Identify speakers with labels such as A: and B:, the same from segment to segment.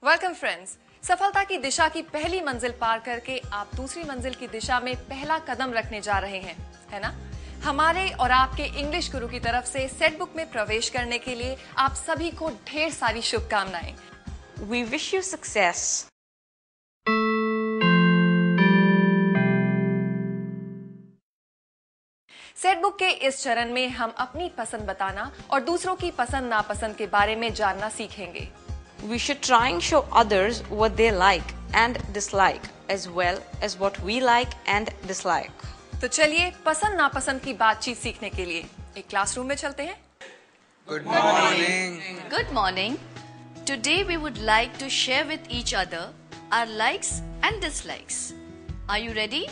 A: Welcome friends. सफलता की दिशा की पहली मंजिल पार करके आप दूसरी मंजिल की दिशा में पहला कदम रखने जा रहे हैं, है ना? हमारे और आपके इंग्लिश गुरु की तरफ से सेट बुक में प्रवेश करने के लिए आप सभी को ढेर सारी शुभकामनाएं।
B: We wish you success.
A: Set book के इस चरण में हम अपनी पसंद बताना और दूसरों की पसंद नापसंद के बारे में जानना सीखेंगे।
B: We should try and show others what they like and dislike as well as what we like and dislike.
A: तो चलिए पसंद नापसंद की बातचीत सीखने के लिए एक क्लासरूम में चलते हैं।
C: Good morning.
D: Good morning. Today we would like to share with each other our likes and dislikes. Are you ready?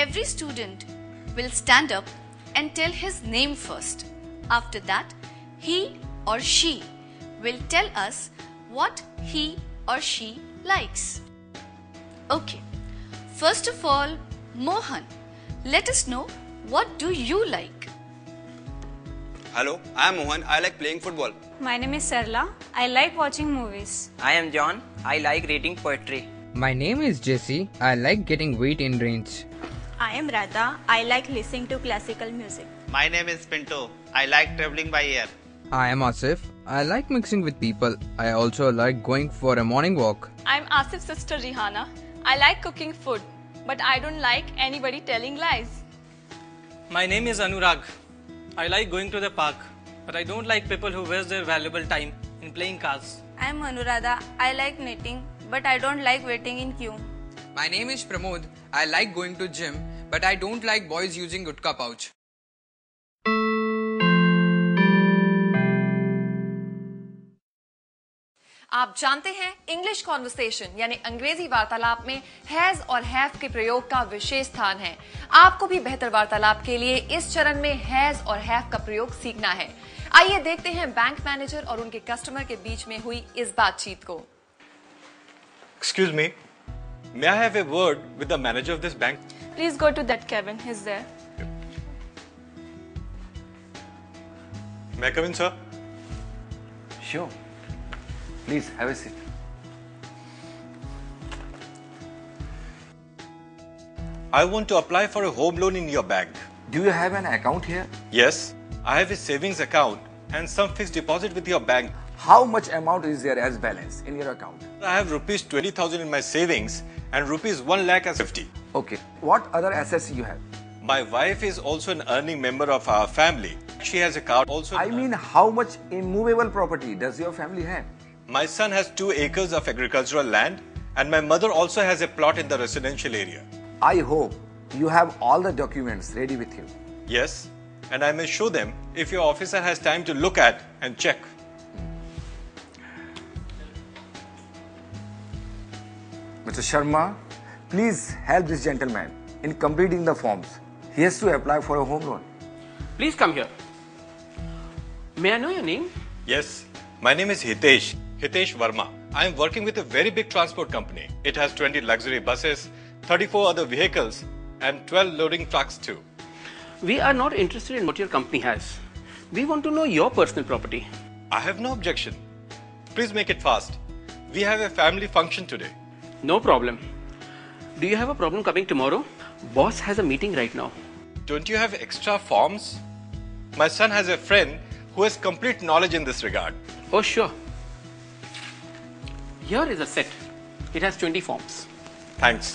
D: Every student will stand up and tell his name first. After that, he or she will tell us what he or she likes. Okay. First of all, Mohan, let us know what do you like?
C: Hello, I am Mohan. I like playing football.
E: My name is Sarla. I like watching movies.
F: I am John. I like reading poetry.
G: My name is Jesse. I like getting wheat in rains.
E: I am Radha. I like listening to classical music.
H: My name is Pinto. I like traveling by air.
G: I am Asif. I like mixing with people. I also like going for a morning walk.
I: I'm Asif's sister Rihana. I like cooking food, but I don't like anybody telling lies.
J: My name is Anurag. I like going to the park, but I don't like people who waste their valuable time in playing cards.
E: I'm Anuradha. I like knitting, but I don't like waiting in queue.
K: My name is Pramod. I like going to gym, but I don't like boys using gutka pouch.
A: आप जानते हैं English conversation यानी अंग्रेजी वार्तालाप में has और have के प्रयोग का विशेष स्थान है। आपको भी बेहतर वार्तालाप के लिए इस चरण में हैज और हैव का प्रयोग सीखना है। आइए देखते हैं बैंक मैनेजर और उनके कस्टमर के बीच में हुई इस बातचीत को।
L: Excuse me, may I have a word with the manager of this bank?
I: Please go to that cabin. He's there.
L: May I come in, sir?
M: Sure. Please have a seat.
L: I want to apply for a home loan in your bank.
M: Do you have an account here?
L: Yes, I have a savings account and some fixed deposit with your bank.
M: How much amount is there as balance in your account?
L: I have rupees 20,000 in my savings and rupees 1,50,000.
M: Okay. What other assets you have?
L: My wife is also an earning member of our family. She has a car also.
M: I mean, how much immovable property does your family have?
L: My son has 2 acres of agricultural land and my mother also has a plot in the residential area.
M: I hope you have all the documents ready with you.
L: Yes, and I may show them if your officer has time to look at and check.
M: Mr. Sharma, please help this gentleman in completing the forms. He has to apply for a home loan.
N: Please come here. May I know your name?
L: Yes, my name is Hitesh Verma. I am working with a very big transport company. It has 20 luxury buses, 34 other vehicles and 12 loading trucks too.
N: We are not interested in what your company has. We want to know your personal property.
L: I have no objection. Please make it fast. We have a family function today.
N: No problem. Do you have a problem coming tomorrow? Boss has a meeting right now.
L: Don't you have extra forms? My son has a friend who has complete knowledge in this regard.
N: Oh, sure. Here is a set. It has 20 forms.
L: Thanks.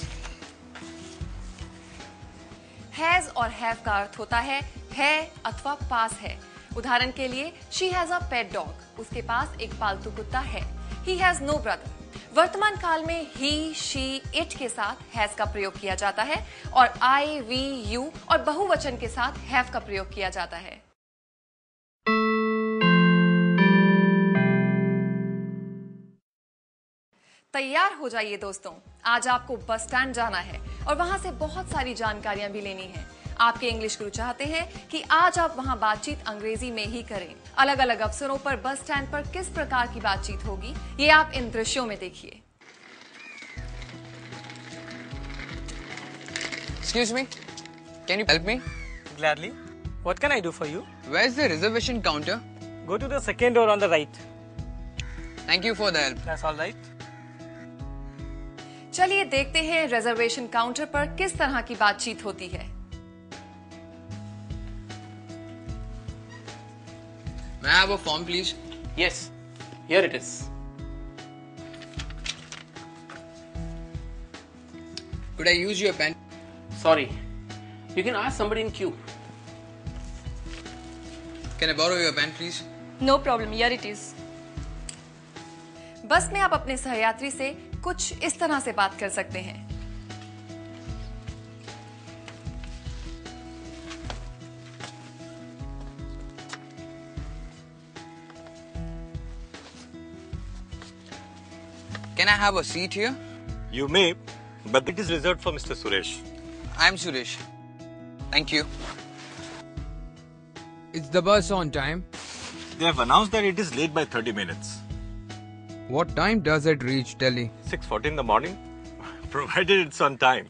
A: Has और have का अर्थ होता है अथवा पास है। उदाहरण के लिए she has a pet dog, उसके पास एक पालतू कुत्ता है। He has no brother. वर्तमान काल में ही, शी, इट के साथ हैज का प्रयोग किया जाता है और आई, वी, यू और बहुवचन के साथ हैव का प्रयोग किया जाता है। तैयार हो जाइए दोस्तों, आज आपको बस स्टैंड जाना है और वहां से बहुत सारी जानकारियां भी लेनी है। आपके इंग्लिश गुरु चाहते हैं कि आज आप वहां बातचीत अंग्रेजी में ही करें। अलग अलग अवसरों पर बस स्टैंड पर किस प्रकार की बातचीत होगी, ये आप इन दृश्यों में देखिए।
K: Excuse me, can you help me?
J: Gladly. What can I do for you?
K: Where's the reservation counter?
J: Go to the second door on the right.
K: Thank you for the help.
J: That's all right.
A: चलिए देखते हैं reservation counter पर किस तरह की बातचीत होती है।
K: May I have a form, please?
N: Yes, here it is.
K: Could I use your pen?
N: Sorry, you can ask somebody in queue.
K: Can I borrow your pen, please?
I: No problem, here it is.
A: बस में आप अपने सहयात्री से कुछ इस तरह से बात कर सकते हैं।
K: Can I have a seat here?
L: You may, but it is reserved for Mr. Suresh.
K: I'm Suresh. Thank you. Is the bus on time?
L: They have announced that it is late by 30 minutes.
G: What time does it reach Delhi?
L: 6:40 in the morning, provided it's on time.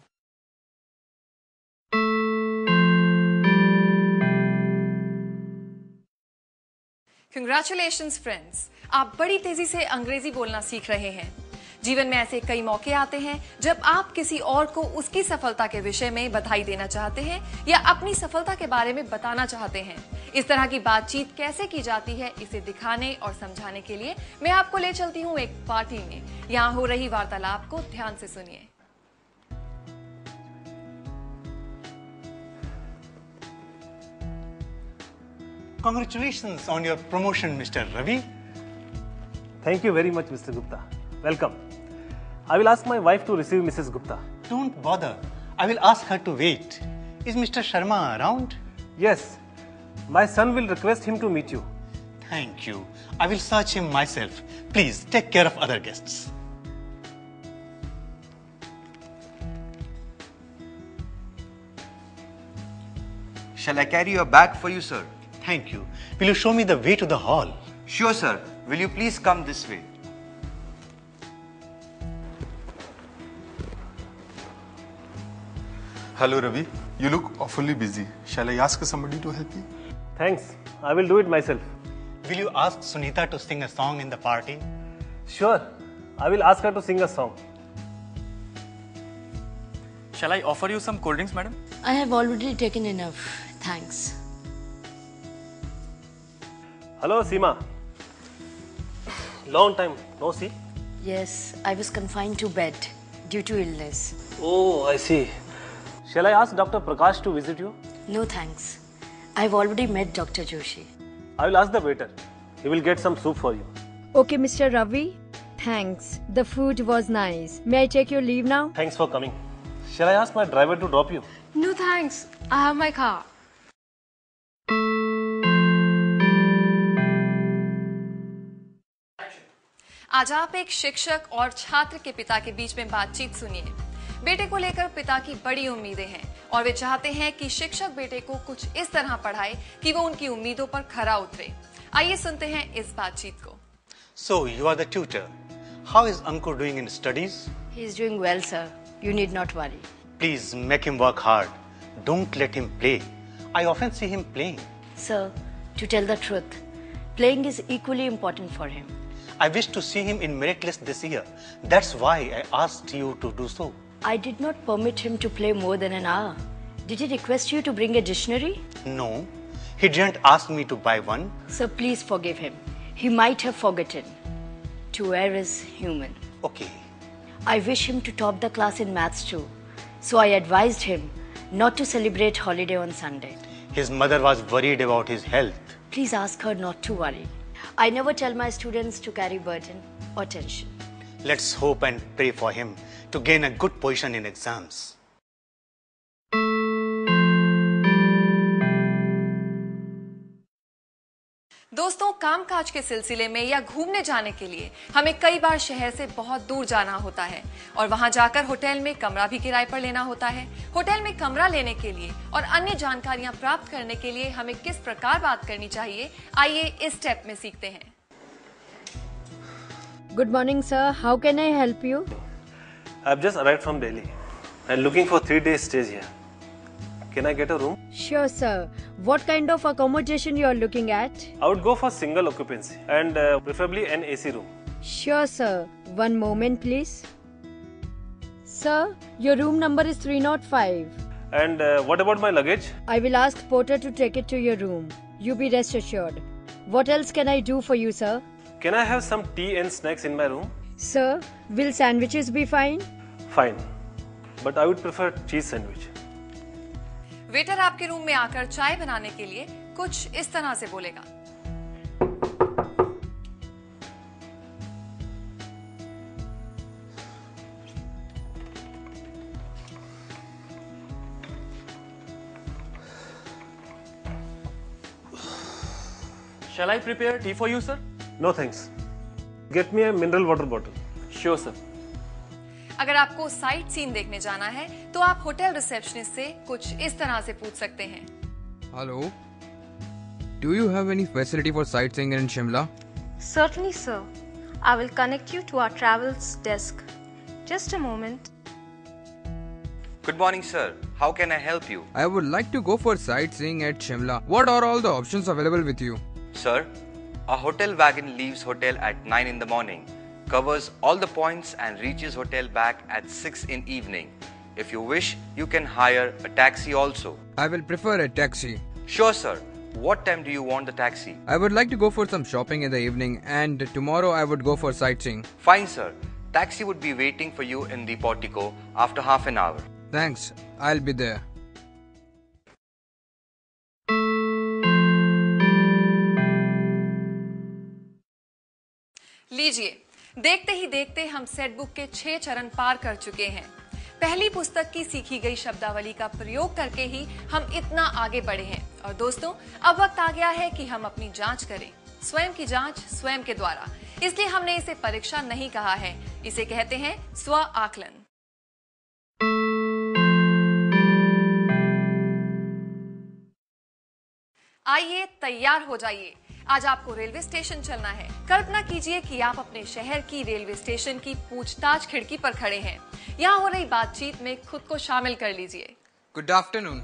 A: Congratulations friends, आप बड़ी तेजी से अंग्रेजी बोलना सीख रहे हैं। जीवन में ऐसे कई मौके आते हैं जब आप किसी और को उसकी सफलता के विषय में बधाई देना चाहते हैं या अपनी सफलता के बारे में बताना चाहते हैं। इस तरह की बातचीत कैसे की जाती है, इसे दिखाने और समझाने के लिए मैं आपको ले चलती हूँ एक पार्टी में। यहाँ हो रही वार्तालाप को ध्यान से सुनिए।
O: Congratulations on your promotion, Mr. Ravi.
P: Thank you very much, Mr. Gupta. Welcome. I will ask my wife to receive Mrs. Gupta.
O: Don't bother. I will ask her to wait. Is Mr. Sharma around?
P: Yes. My son will request him to meet you.
O: Thank you. I will search him myself. Please take care of other guests.
Q: Shall I carry your bag for you, sir?
O: Thank you. Will you show me the way to the hall?
Q: Sure, sir. Will you please come this way?
R: Hello, Ravi. You look awfully busy. Shall I ask somebody to help you?
P: Thanks. I will do it myself.
O: Will you ask Sunita to sing a song in the party?
P: Sure. I will ask her to sing a song.
S: Shall I offer you some cold drinks, madam?
T: I have already taken enough. Thanks.
P: Hello, Seema. Long time no see.
T: Yes, I was confined to bed due to illness.
P: Oh, I see. Shall I ask Dr. Prakash to visit you?
T: No thanks. I've already met Dr. Joshi.
P: I will ask the waiter. He will get some soup for you.
U: Okay, Mr. Ravi. Thanks. The food was nice. May I take your leave now?
P: Thanks for coming. Shall I ask my driver to drop you?
U: No thanks. I have my car.
A: आज आप एक शिक्षक और छात्र के पिता के बीच में बातचीत सुनिए। बेटे को लेकर पिता की बड़ी उम्मीदें हैं और वे चाहते हैं कि शिक्षक बेटे को कुछ इस तरह पढ़ाए कि वो उनकी उम्मीदों पर खरा उतरे। आइए सुनते हैं इस बातचीत को।
O: So you are the tutor. How is Ankur doing in studies?
T: He is doing well, sir. You need not worry.
O: Please make him work hard. Don't let him play. I often see him playing.
T: Sir, to tell the truth, playing is equally important for him.
O: I wish to see him in merit list this year. That's why I asked you to do so.
T: I did not permit him to play more than an hour. Did he request you to bring a dictionary?
O: No, he didn't ask me to buy one.
T: Sir, please forgive him. He might have forgotten. To err is human.
O: Okay.
T: I wish him to top the class in maths too. So I advised him not to celebrate holiday on Sunday.
O: His mother was worried about his health.
T: Please ask her not to worry. I never tell my students to carry burden or tension.
O: Let's hope and pray for him to gain a good position in exams.
A: दोस्तों, कामकाज के सिलसिले में या घूमने जाने के लिए हमें कई बार शहर से बहुत दूर जाना होता है और वहां जाकर होटल में कमरा भी किराए पर लेना होता है। होटल में कमरा लेने के लिए और अन्य जानकारियां प्राप्त करने के लिए हमें किस प्रकार बात करनी चाहिए, आइए इस स्टेप में सीखते हैं।
U: Good morning, sir. How can I help you?
P: I've just arrived from Delhi and looking for 3 days stays here. Can I get a room?
U: Sure, sir. What kind of accommodation you are looking at?
P: I would go for single occupancy and preferably an AC room.
U: Sure, sir. One moment, please. Sir, your room number is 305.
P: And what about my luggage?
U: I will ask porter to take it to your room. You be rest assured. What else can I do for you, sir?
P: Can I have some tea and snacks in my room?
U: Sir, will sandwiches be fine?
P: Fine. But I would prefer cheese sandwich.
A: Waiter आपके room में आकर चाय बनाने के लिए कुछ इस तरह से बोलेगा।
S: Shall I prepare tea for you, sir?
P: No thanks. Get me a mineral water bottle.
S: Sure, sir.
A: अगर आपको साइट सीन देखने जाना है तो आप होटल रिसेप्शनिस्ट से कुछ इस तरह से पूछ सकते हैं।
G: Hello. Do you have any facility for sightseeing in Shimla?
B: Certainly, sir. I will connect you to our travels desk. Just a moment.
Q: Good morning, sir. How can I help you?
G: I would like to go for sightseeing at Shimla. What are all the options available with you?
Q: Sir, a hotel wagon leaves hotel at 9 in the morning, covers all the points and reaches hotel back at 6 in evening. If you wish, you can hire a taxi also.
G: I will prefer a taxi.
Q: Sure, sir. What time do you want the taxi?
G: I would like to go for some shopping in the evening, and tomorrow I would go for sightseeing.
Q: Fine, sir. Taxi would be waiting for you in the portico after half an hour.
G: Thanks. I'll be there.
A: लीजिए, देखते ही देखते हम set book के 6 चरण पार कर चुके हैं। पहली पुस्तक की सीखी गई शब्दावली का प्रयोग करके ही हम इतना आगे बढ़े हैं और दोस्तों अब वक्त आ गया है कि हम अपनी जांच करें। स्वयं की जांच स्वयं के द्वारा, इसलिए हमने इसे परीक्षा नहीं कहा है, इसे कहते हैं स्व आकलन। आइए तैयार हो जाइए, आज आपको रेलवे स्टेशन चलना है। कल्पना कीजिए कि आप अपने शहर की रेलवे स्टेशन की पूछताछ खिड़की पर खड़े हैं। यहाँ हो रही बातचीत में खुद को शामिल कर लीजिए।
K: Good afternoon.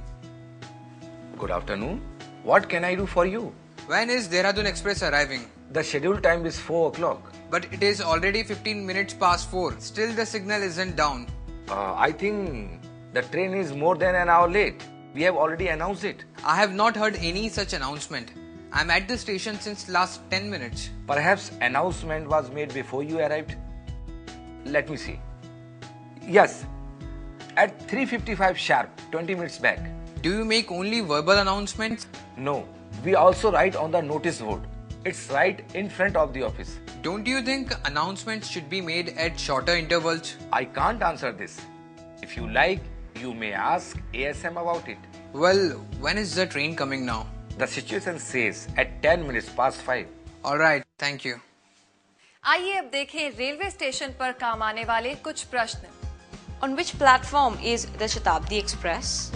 M: Good afternoon. What can I do for you?
K: When is Dehradun Express arriving?
M: The scheduled time is 4 o'clock.
K: But it is already 15 minutes past 4. Still the signal isn't down.
M: I think the train is more than an hour late. We have already announced it.
K: I have not heard any such announcement. I'm at the station since last 10 minutes.
M: Perhaps announcement was made before you arrived. Let me see. Yes, at 3:55 sharp, 20 minutes back.
K: Do you make only verbal announcements?
M: No, we also write on the notice board. It's right in front of the office.
K: Don't you think announcements should be made at shorter intervals?
M: I can't answer this. If you like, you may ask ASM about it.
K: Well, when is the train coming now?
M: The situation says at 10 minutes past 5.
K: All right, thank you.
A: आइए अब देखें railway station पर काम आने वाले कुछ प्रश्न।
V: On which platform is the Shatabdi Express?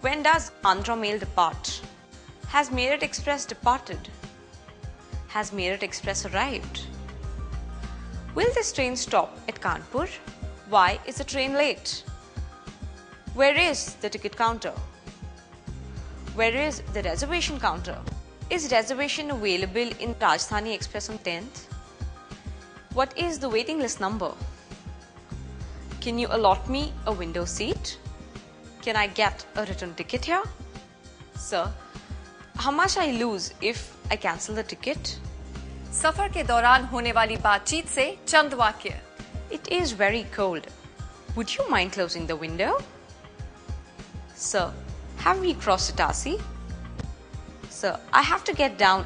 V: When does Andhra Mail depart? Has Meerut Express departed? Has Meerut Express arrived? Will this train stop at Kanpur? Why is the train late? Where is the ticket counter? Where is the reservation counter? Is reservation available in Rajdhani Express on 10th? What is the waiting list number? Can you allot me a window seat? Can I get a return ticket here? Sir, how much I lose if I cancel the ticket?
A: सफर के दौरान होने वाली बातचीत से चंद वाक्य।
V: It is very cold. Would you mind closing the window? Sir, have we crossed Itasi? Sir, I have to get down.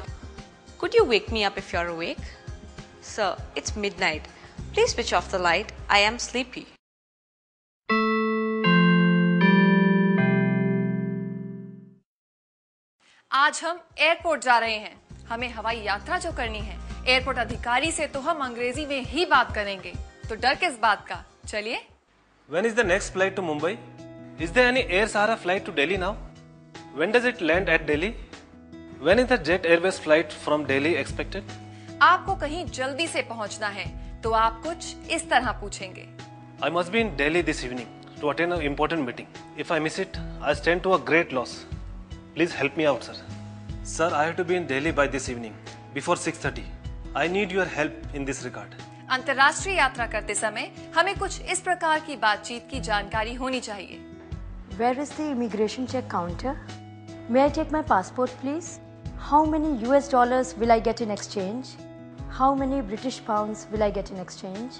V: Could you wake me up if you're awake? Sir, it's midnight. Please switch off the light. I am sleepy.
A: आज हम airport जा रहे हैं। हमें हवाई यात्रा जो करनी है, एयरपोर्ट अधिकारी से तो हम अंग्रेजी में ही बात करेंगे, तो डर किस बात का। चलिए।
P: When is the next flight to Mumbai? Is there any Air Sahara flight to Delhi now? When does it land at Delhi? When is the Jet Airways flight from Delhi expected?
A: आपको कहीं जल्दी से पहुंचना है तो आप कुछ इस तरह पूछेंगे।
P: I must be in Delhi this evening to attend an important meeting. If I miss it, I stand to a great loss. Please help me out, sir. Sir, I have to be in Delhi by this evening, before 6:30. I need your help in this regard.
A: अंतर्राष्ट्रीय यात्रा करते समय हमें कुछ इस प्रकार की बातचीत की जानकारी होनी चाहिए।
T: Where is the immigration check counter? May I take my passport, please? How many US dollars will I get in exchange? How many British pounds will I get in exchange?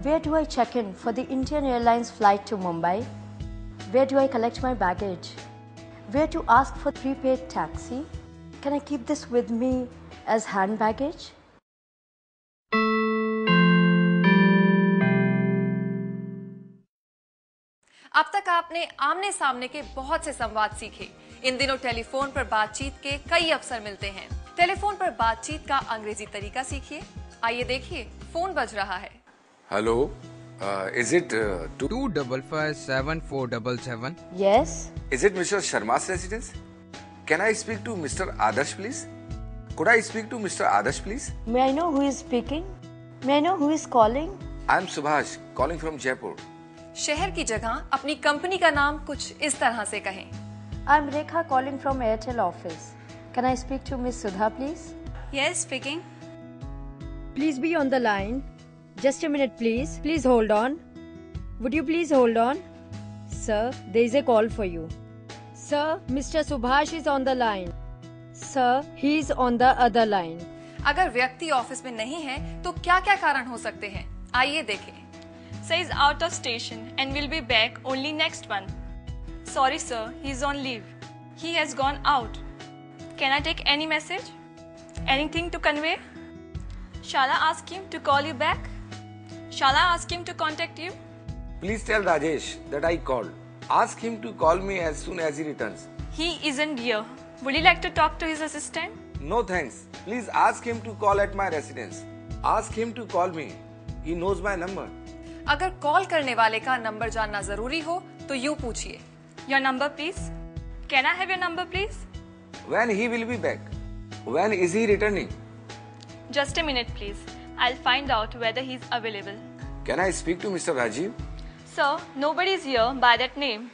T: Where do I check in for the Indian Airlines flight to Mumbai? Where do I collect my baggage? Where to ask for prepaid taxi? Can I keep this with me as hand baggage?
A: अब तक आपने आमने सामने के बहुत से संवाद सीखे। इन दिनों टेलीफोन पर बातचीत के कई अवसर मिलते हैं। टेलीफोन पर बातचीत का अंग्रेजी तरीका सीखिए। आइए देखिए, फोन बज रहा है।
M: Hello, is it
G: 2557477?
T: Yes.
M: Is it Mr. Sharma's residence? Can I speak to Mr. Adarsh, please? Could I speak to Mr. Adarsh, please?
T: May I know who is speaking? May I know who is calling?
M: I'm Subhash, calling from Jaipur.
A: शहर की जगह अपनी company का नाम कुछ इस तरह से कहें।
T: I'm Rekha calling from Airtel office. Can I speak to Miss Sudha, please?
E: Yes, speaking.
U: Please be on the line. Just a minute, please. Please hold on. Would you please hold on? Sir, there is a call for you. Sir, Mr. Subhash is on the line. Sir, he is on the other line.
A: अगर व्यक्ति office में नहीं है तो क्या क्या कारण हो सकते हैं, आइए देखें।
I: Sir is out of station and will be back only next month. Sorry sir, he is on leave. He has gone out. Can I take any message? Anything to convey? Shall I ask him to call you back? Shall I ask him to contact you?
M: Please tell Rajesh that I called. Ask him to call me as soon as he returns.
I: He isn't here. Would you like to talk to his assistant?
M: No thanks. Please ask him to call at my residence. Ask him to call me. He knows my number.
A: अगर call करने वाले का number जानना जरूरी हो तो यूं पूछिए।
I: Your number please? Can I have your number please?
M: When he will be back? When is he returning?
I: Just a minute please. I'll find out whether he's available.
M: Can I speak to Mr. Rajiv?
I: Sir, nobody is here by that name.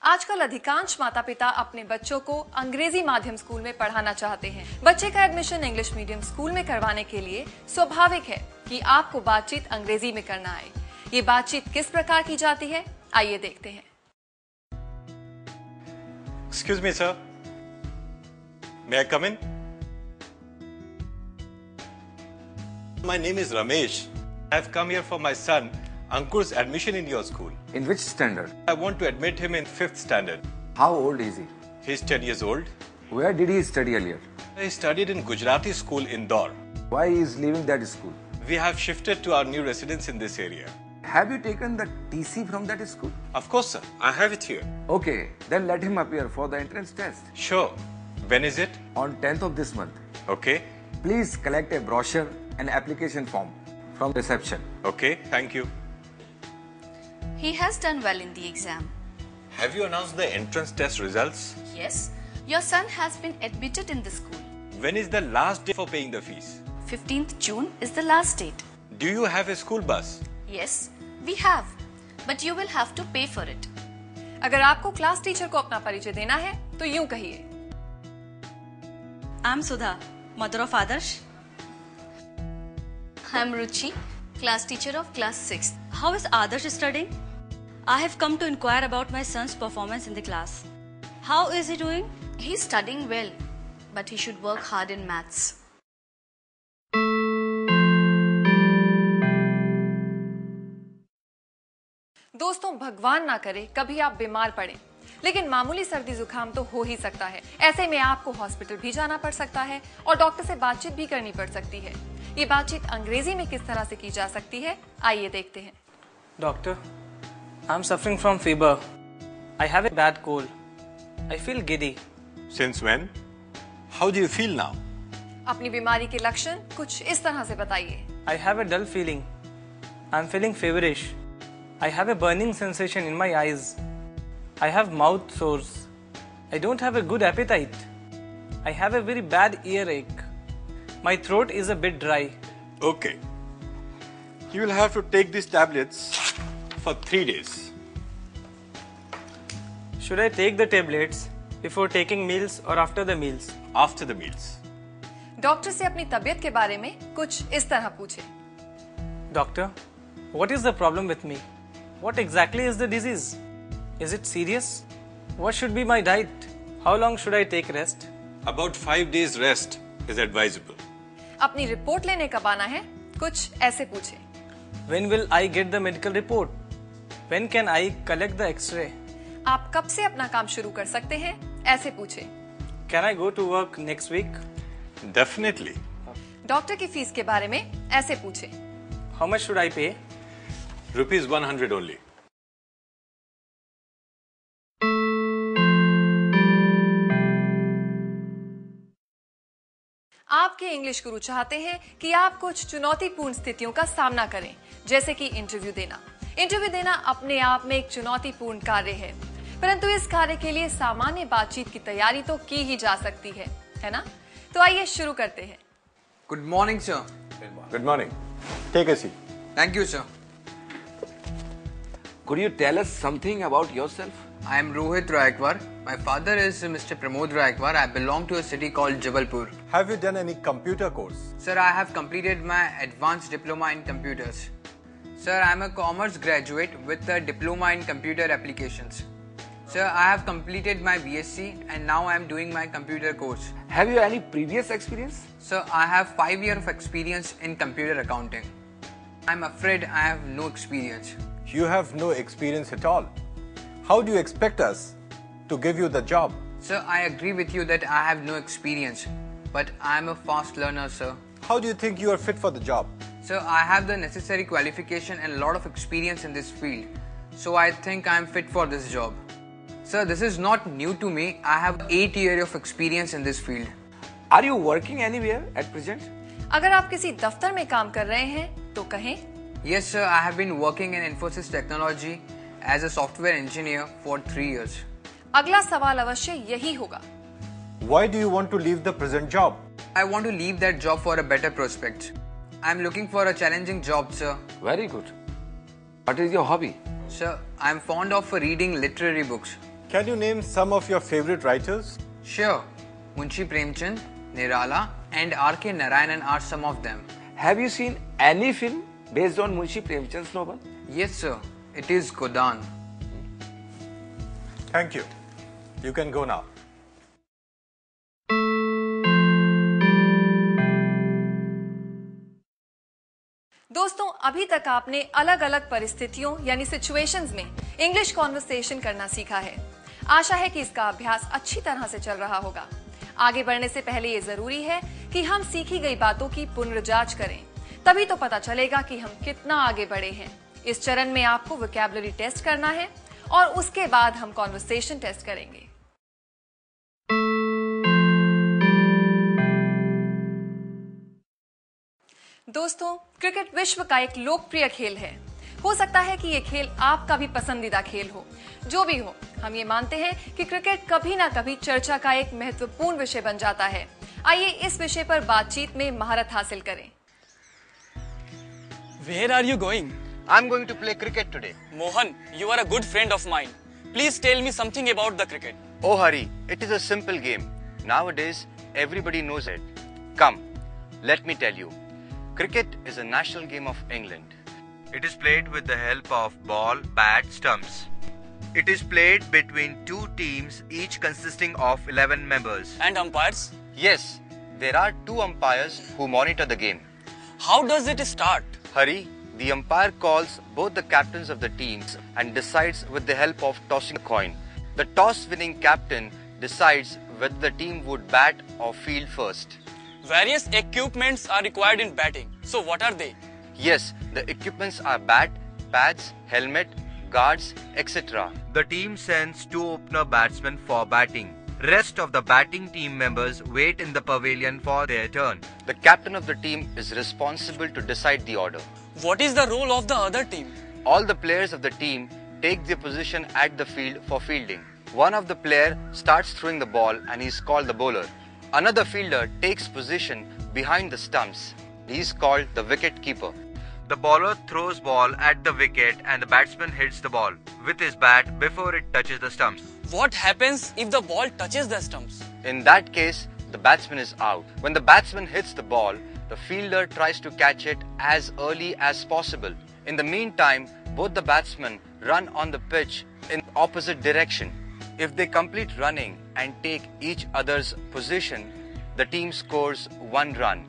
A: आजकल अधिकांश माता पिता अपने बच्चों को अंग्रेजी माध्यम school में पढ़ाना चाहते हैं। बच्चे का एडमिशन इंग्लिश मीडियम स्कूल में करवाने के लिए स्वाभाविक है कि आपको बातचीत अंग्रेजी में करना आए। ये बातचीत किस प्रकार की जाती है, आइए देखते हैं।
L: Excuse me, sir. May I come in? My name is Ramesh. I have come here for my son Ankur's admission in your school.
M: In which standard?
L: I want to admit him in 5th standard.
M: How old is he?
L: He's 10 years old.
M: Where did he study earlier?
L: He studied in Gujarati school in Indore.
M: Why he is leaving that school?
L: We have shifted to our new residence in this area.
M: Have you taken the TC from that school?
L: Of course, sir. I have it here.
M: Okay, then let him appear for the entrance test.
L: Sure. When is it?
M: On 10th of this month.
L: Okay.
M: Please collect a brochure and application form from reception.
L: Okay, thank you.
E: He has done well in the exam.
L: Have you announced the entrance test results?
E: Yes. Your son has been admitted in the school.
L: When is the last day for paying the fees?
E: 15th June is the last date.
L: Do you have a school bus?
E: Yes, we have. But you will have to pay for it.
A: अगर आपको class teacher को अपना परिचय देना है तो यूं कहिए।
E: I'm Sudha, mother of Adarsh. I'm Ruchi, class teacher of class 6th. How is Adarsh studying? I have come to inquire about my son's performance in the class. How is he doing? He's studying well, but he should work hard in maths.
A: दोस्तों, भगवान ना करे कभी आप बीमार पड़ें, लेकिन मामूली सर्दी जुकाम तो हो ही सकता है। ऐसे में आपको हॉस्पिटल भी जाना पड़ सकता है और डॉक्टर से बातचीत भी करनी पड़ सकती है। ये बातचीत अंग्रेजी में किस तरह से की जा सकती है, आइए देखते हैं।
J: Doctor, I'm suffering from fever. I have a bad cold. I feel giddy.
L: Since when? How do you feel now?
A: अपनी बीमारी के लक्षण कुछ इस तरह से बताइए।
J: I have a dull feeling. I'm feeling feverish. I have a burning sensation in my eyes. I have mouth sores. I don't have a good appetite. I have a very bad earache. My throat is a bit dry.
L: Okay. You will have to take these tablets for 3 days.
J: Should I take the tablets Before taking meals or after the meals?
L: After the meals.
A: Doctor से अपनी तबीयत के बारे में कुछ इस तरह पूछे।
J: Doctor, what is the problem with me? What exactly is the disease? Is it serious? What should be my diet? How long should I take rest?
L: About 5 days rest is advisable.
A: अपनी report लेने कब आना है, कुछ ऐसे पूछे।
J: When will I get the medical report? When can I collect the X-ray?
A: आप कब से अपना काम शुरू कर सकते हैं, ऐसे पूछे।
J: Can I go to work next week?
L: Definitely.
A: Doctor की फीस के बारे में ऐसे पूछे।
J: How much should I pay?
L: Rupees 100 only.
A: आपके इंग्लिश गुरु चाहते हैं कि आप कुछ चुनौतीपूर्ण स्थितियों का सामना करें, जैसे कि इंटरव्यू देना। इंटरव्यू देना अपने आप में एक चुनौतीपूर्ण कार्य है, परंतु इस कार्य के लिए सामान्य बातचीत की तैयारी तो की ही जा सकती है ना? तो आइए शुरू करते हैं।
K: Good morning, sir.
L: Good morning. Take a seat.
K: Thank you, sir.
M: Could you tell us something about yourself?
K: I am Rohit Raikwar. My father is Mr. Pramod Raikwar. I belong to a city called Jabalpur.
L: Have you done any computer course?
K: Sir, I have completed my advanced diploma in computers. Sir, I am a commerce graduate with a diploma in computer applications. Sir, I have completed my BSc and now I am doing my computer course.
M: Have you any previous experience?
K: Sir, I have 5 years of experience in computer accounting. I'm afraid I have no experience.
L: You have no experience at all. How do you expect us to give you the job?
K: Sir, I agree with you that I have no experience, but I am a fast learner, sir.
L: How do you think you are fit for the job?
K: Sir, I have the necessary qualification and a lot of experience in this field, so I think I am fit for this job. Sir, this is not new to me. I have 8 years of experience in this field.
M: Are you working anywhere at present?
A: अगर आप किसी दफ्तर में काम कर रहे हैं तो कहें।
K: Yes, sir. I have been working in Infosys Technology as a software engineer for 3 years.
A: अगला सवाल अवश्य यही होगा।
L: Why do you want to leave the present job?
K: I want to leave that job for a better prospect. I am looking for a challenging job, sir.
M: Very good. What is your hobby?
K: Sir, I am fond of reading literary books.
L: Can you name some of your favorite writers?
K: Sure. Munshi Premchand, Nirala and R.K. Narayanan are some of them.
M: Have you seen any film based on Munshi Premchand's novel?
K: Yes, sir. It is Godan.
L: Thank you. You can go now.
A: दोस्तों, अभी तक आपने अलग अलग परिस्थितियों यानी situations में English conversation करना सीखा है। आशा है कि इसका अभ्यास अच्छी तरह से चल रहा होगा। आगे बढ़ने से पहले ये जरूरी है कि हम सीखी गई बातों की पुनर्जांच करें, तभी तो पता चलेगा कि हम कितना आगे बढ़े हैं। इस चरण में आपको वोकैबुलरी टेस्ट करना है और उसके बाद हम कॉन्वर्सेशन टेस्ट करेंगे। दोस्तों, क्रिकेट विश्व का एक लोकप्रिय खेल है। हो सकता है कि ये खेल आपका भी पसंदीदा खेल हो। जो भी हो, हम ये मानते हैं कि क्रिकेट कभी ना कभी चर्चा का एक महत्वपूर्ण विषय बन जाता है। आइए इस विषय पर बातचीत में महारत हासिल करें।
S: Where are you going?
C: I'm going to play cricket today.
S: Mohan, you are a good friend of mine. Please tell me something about the cricket.
C: Oh, Hari, it is a simple game. Nowadays, everybody knows it. Come, let me tell you. Cricket is a national game of England. It is played with the help of ball, bat, stumps. It is played between 2 teams, each consisting of 11 members.
S: And umpires?
C: Yes, there are 2 umpires who monitor the game.
S: How does it start?
C: Hari, the umpire calls both the captains of the teams and decides with the help of tossing a coin. The toss-winning captain decides whether the team would bat or field first.
S: Various equipments are required in batting. So what are they?
C: Yes, the equipments are bat, pads, helmet, guards, etc. The team sends 2 opener batsmen for batting. Rest of the batting team members wait in the pavilion for their turn. The captain of the team is responsible to decide the order.
S: What is the role of the other team?
C: All the players of the team take their position at the field for fielding. One of the players starts throwing the ball and he is called the bowler. Another fielder takes position behind the stumps. He is called the wicket keeper. The bowler throws ball at the wicket and the batsman hits the ball with his bat before it touches the stumps.
S: What happens if the ball touches the stumps?
C: In that case, the batsman is out. When the batsman hits the ball, the fielder tries to catch it as early as possible. In the meantime, both the batsmen run on the pitch in opposite direction. If they complete running and take each other's position, the team scores 1 run.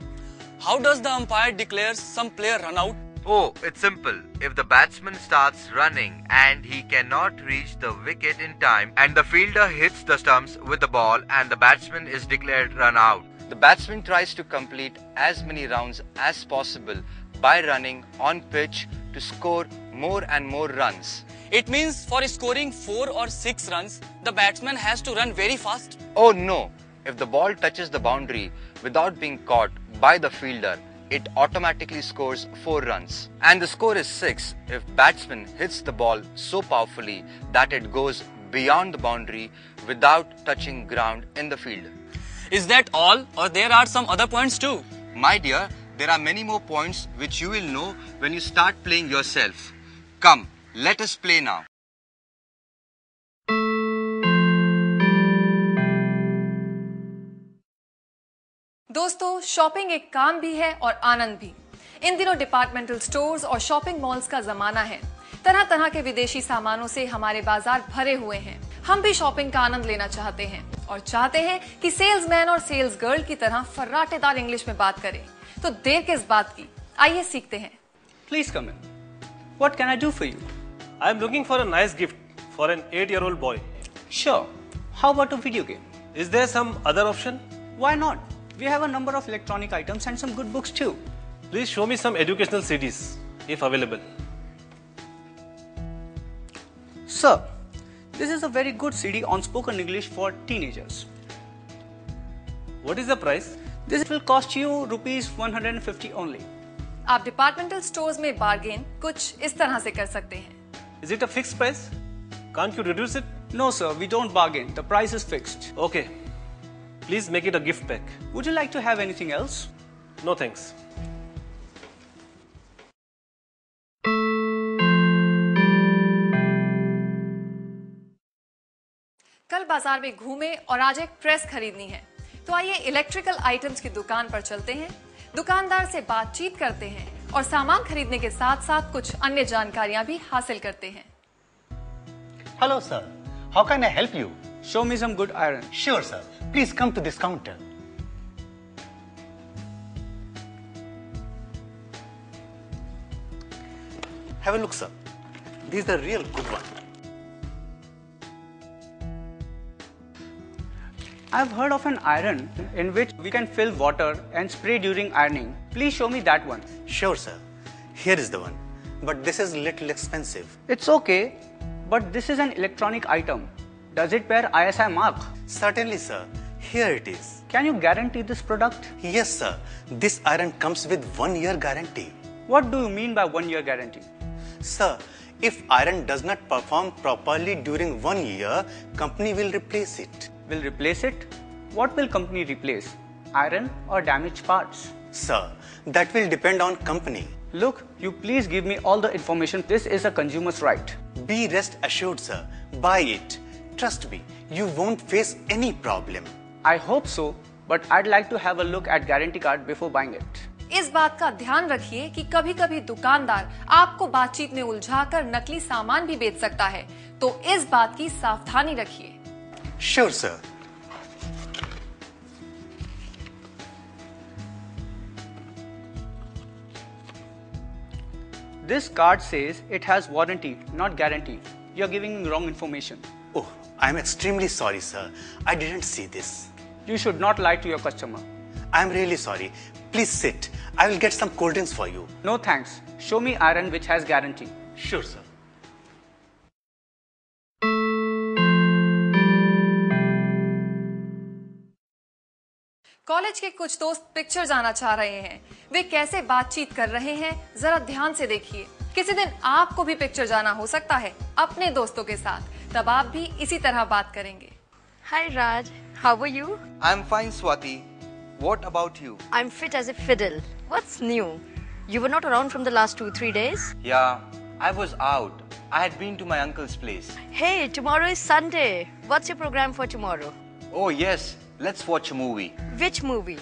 S: How does the umpire declare some player run out?
C: Oh, it's simple. If the batsman starts running and he cannot reach the wicket in time and the fielder hits the stumps with the ball and the batsman is declared run out. The batsman tries to complete as many rounds as possible by running on pitch to score more and more runs.
S: It means for scoring 4 or 6 runs, the batsman has to run very fast.
C: Oh no! If the ball touches the boundary without being caught by the fielder, it automatically scores 4 runs. And the score is 6 if batsman hits the ball so powerfully that it goes beyond the boundary without touching ground in the field.
S: Is that all, or there are some other points too?
C: My dear, there are many more points which you will know when you start playing yourself. Come, let us play now.
A: दोस्तों, shopping एक काम भी है और आनंद भी। इन दिनों departmental stores और shopping malls का जमाना है। तरह तरह के विदेशी सामानों से हमारे बाजार भरे हुए हैं। हम भी शॉपिंग का आनंद लेना चाहते हैं और चाहते हैं कि सेल्समैन और सेल्स गर्ल की तरह फर्राटेदार इंग्लिश में बात करें। तो देर किस बात की, आइए सीखते हैं।
O: Please come in. What can I do for you?
P: I am looking for a nice gift for an 8-year-old boy.
O: Sure. How about a video game?
P: Is there some other option?
O: Why not? We have a number of electronic items and some good books too.
P: Please show me some educational CDs, if available.
O: Sir, this is a very good CD on spoken English for teenagers.
P: What is the price?
O: This will cost you rupees 150 only.
A: आप departmental stores में bargain कुछ इस तरह से कर सकते हैं।
P: Is it a fixed price? Can't you reduce it?
O: No sir, we don't bargain. The price is fixed.
P: Okay. Please make it a gift pack.
O: Would you like to have anything else?
P: No thanks.
A: कल बाजार में घूमे और आज एक press खरीदनी है, तो आइए इलेक्ट्रिकल आइटम्स की दुकान पर चलते हैं, दुकानदार से बातचीत करते हैं और सामान खरीदने के साथ साथ कुछ अन्य जानकारियां भी हासिल करते हैं।
O: Hello sir, how can I help you? Show me some good iron. Sure sir, please come to this counter. Have a look sir, this is the real good one. I've heard of an iron in which we can fill water and spray during ironing. Please show me that one. Sure sir, here is the one, but this is little expensive. It's okay, but this is an electronic item. Does it bear ISI mark? Certainly sir, here it is. Can you guarantee this product? Yes sir, this iron comes with 1 year guarantee. What do you mean by 1 year guarantee? Sir, if iron does not perform properly during 1 year, company will replace it. Will replace it? What will company replace? Iron or damaged parts? Sir, that will depend on company. Look, you please give me all the information. This is a consumer's right. Be rest assured sir, buy it. Trust me, you won't face any problem. I hope so, but I'd like to have a look at guarantee card before buying it.
A: इस बात का ध्यान रखिए कि कभी कभी दुकानदार आपको बातचीत में उलझाकर नकली सामान भी बेच सकता है, तो इस बात की सावधानी रखिए।
O: Sure sir. This card says it has warranty, not guarantee. You're giving me wrong information. Oh, I'm extremely sorry, sir. I didn't see this. You should not lie to your customer. I'm really sorry. Please sit. I will get some cold drinks for you. No thanks. Show me iron which has guarantee. Sure, sir.
A: College के कुछ दोस्त picture जाना चाह रहे हैं। वे कैसे बातचीत कर रहे हैं, जरा ध्यान से देखिए। किसी दिन आपको भी पिक्चर जाना हो सकता है अपने दोस्तों के साथ, तब आप भी इसी तरह बात करेंगे।
U: Hi Raj, how are you?
C: I'm fine, Swati. What about you?
U: I'm fit as a fiddle. What's new? You were not around from the last 2-3 days?
C: Yeah, I was out. I had been to my uncle's place.
U: Hey, tomorrow is Sunday. What's your program for tomorrow?
C: Oh yes, let's watch a movie.
U: Which movie?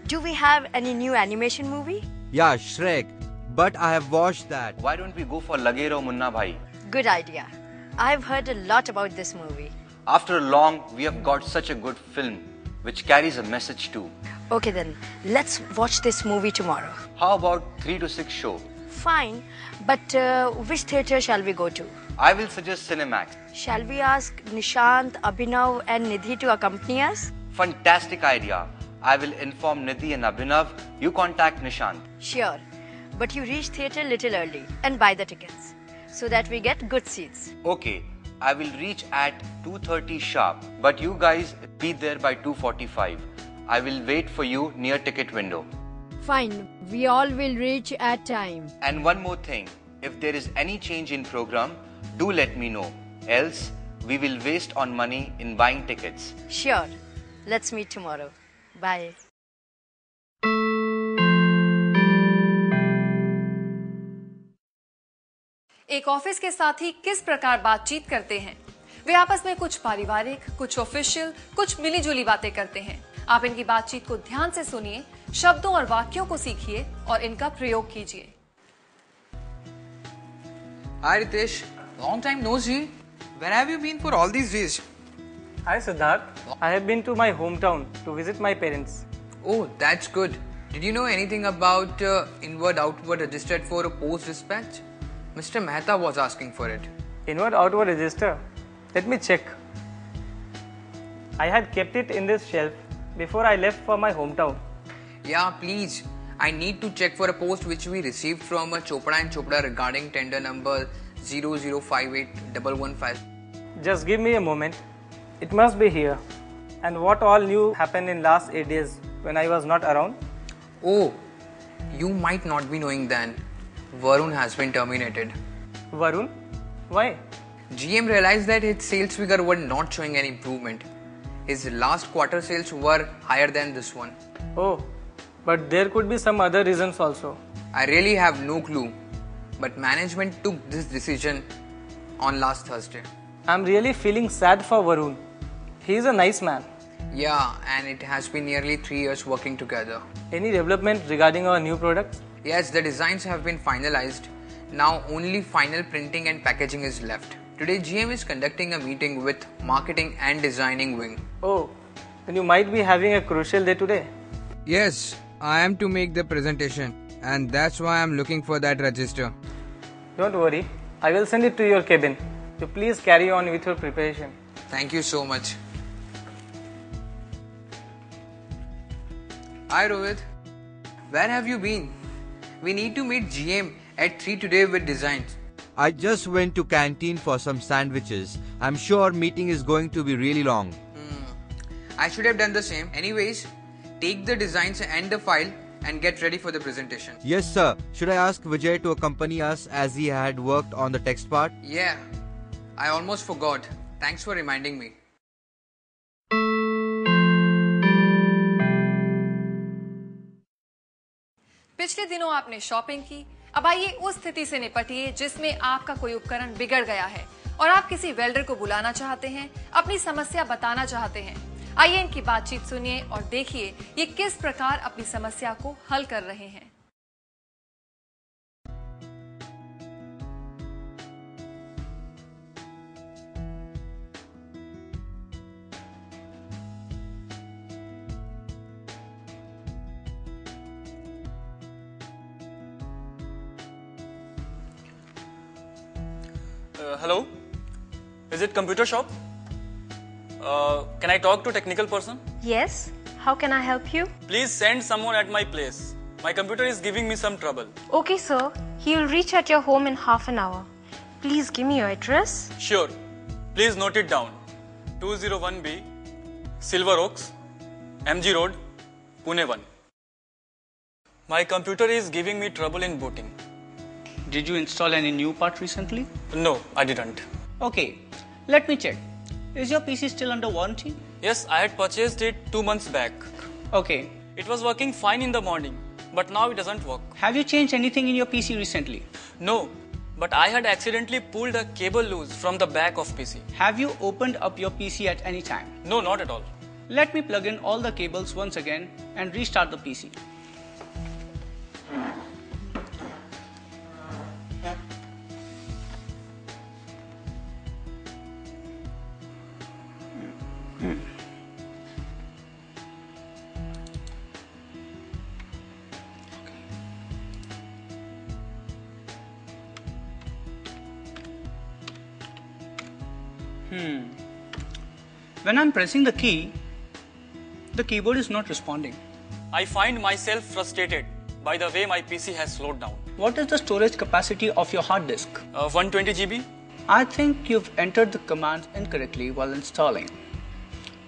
U: Do we have any new animation movie?
C: Yeah, Shrek. But I have watched that. Why don't we go for Lagero Munna Bhai?
U: Good idea. I've heard a lot about this movie.
C: After long, we have got such a good film, which carries a message too.
U: Okay then, let's watch this movie tomorrow.
C: How about 3 to 6 show?
U: Fine, but which theatre shall we go to?
C: I will suggest Cinemax.
U: Shall we ask Nishant, Abhinav and Nidhi to accompany us?
C: Fantastic idea. I will inform Nidhi and Abhinav. You contact Nishant.
U: Sure, but you reach theatre little early and buy the tickets so that we get good seats.
C: Okay, I will reach at 2:30 sharp, but you guys be there by 2:45. I will wait for you near ticket window.
U: Fine, we all will reach at time.
C: And one more thing, if there is any change in program, do let me know. Else, we will waste on money in buying tickets.
U: Sure, let's meet tomorrow. Bye.
A: एक office के साथी किस प्रकार बातचीत करते हैं? वे आपस में कुछ पारिवारिक, कुछ ऑफिशियल, कुछ मिलीजुली बातें करते हैं। आप इनकी बातचीत को ध्यान से सुनिए, शब्दों और वाक्यों को सीखिए और इनका प्रयोग कीजिए।
K: Hi Ritesh, long time no see. Where have you been for all these days?
J: Hi Siddharth, I have been to my hometown to visit my parents.
K: Oh, that's good. Did you know anything about inward-outward registered for a post dispatch? Mr. Mehta was asking for it.
J: Inward-outward register? Let me check. I had kept it in this shelf before I left for my hometown.
K: Yeah, please. I need to check for a post which we received from Chopra and Chopra regarding tender number 0058115.
J: Just give me a moment. It must be here. And what all new happened in last 8 days when I was not around?
K: Oh, you might not be knowing then. Varun has been terminated.
J: Varun? Why?
K: GM realized that his sales figure were not showing any improvement. His last quarter sales were higher than this one.
J: Oh, but there could be some other reasons also.
K: I really have no clue. But management took this decision on last Thursday.
J: I'm really feeling sad for Varun. He is a nice man.
K: Yeah, and it has been nearly 3 years working together.
J: Any development regarding our new products?
K: Yes, the designs have been finalized. Now only final printing and packaging is left. Today GM is conducting a meeting with marketing and designing wing.
J: Oh, then you might be having a crucial day today.
G: Yes, I am to make the presentation and that's why I am looking for that register.
J: Don't worry, I will send it to your cabin. You please carry on with your preparation.
K: Thank you so much. Hi Rohit, where have you been? We need to meet GM at 3 today with designs.
C: I just went to canteen for some sandwiches. I'm sure meeting is going to be really long.
K: I should have done the same. Anyways, take the designs and the file and get ready for the presentation.
C: Yes sir. Should I ask Vijay to accompany us as he had worked on the text part?
K: Yeah, I almost forgot. Thanks for reminding me.
A: पिछले दिनों आपने shopping की। अब आइए उस स्थिति से निपटिए जिसमें आपका कोई उपकरण बिगड़ गया है और आप किसी वेल्डर को बुलाना चाहते हैं, अपनी समस्या बताना चाहते हैं। आइए इनकी बातचीत सुनिए और देखिए ये किस प्रकार अपनी समस्या को हल कर रहे हैं।
S: Hello, is it computer shop? Can I talk to technical person?
B: Yes, how can I help you?
S: Please send someone at my place. My computer is giving me some trouble.
B: Okay, sir. He will reach at your home in half an hour. Please give me your address.
S: Sure. Please note it down. 201B, Silver Oaks, MG Road, Pune 1. My computer is giving me trouble in booting.
O: Did you install any new part recently?
S: No, I didn't.
O: Okay, let me check. Is your PC still under warranty?
S: Yes, I had purchased it 2 months back.
O: Okay.
S: It was working fine in the morning, but now it doesn't work.
O: Have you changed anything in your PC recently?
S: No, but I had accidentally pulled a cable loose from the back of PC.
O: Have you opened up your PC at any time?
S: No, not at all.
O: Let me plug in all the cables once again and restart the PC. When I'm pressing the key, the keyboard is not responding.
S: I find myself frustrated by the way my PC has slowed down.
O: What is the storage capacity of your hard disk?
S: 120 GB.
O: I think you've entered the commands incorrectly while installing.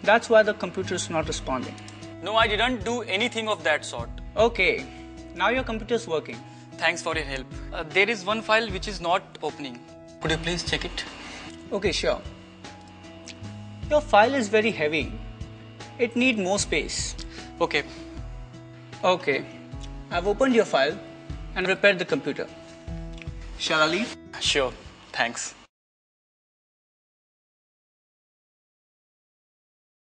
O: That's why the computer is not responding.
S: No, I didn't do anything of that sort.
O: Okay, now your computer is working.
S: Thanks for your help. There is one file which is not opening. Could you please check it?
O: Okay, sure. Your file is very heavy. It needs more space.
S: Okay.
O: Okay. I've opened your file and repaired the computer. Shall I leave?
S: Sure. Thanks.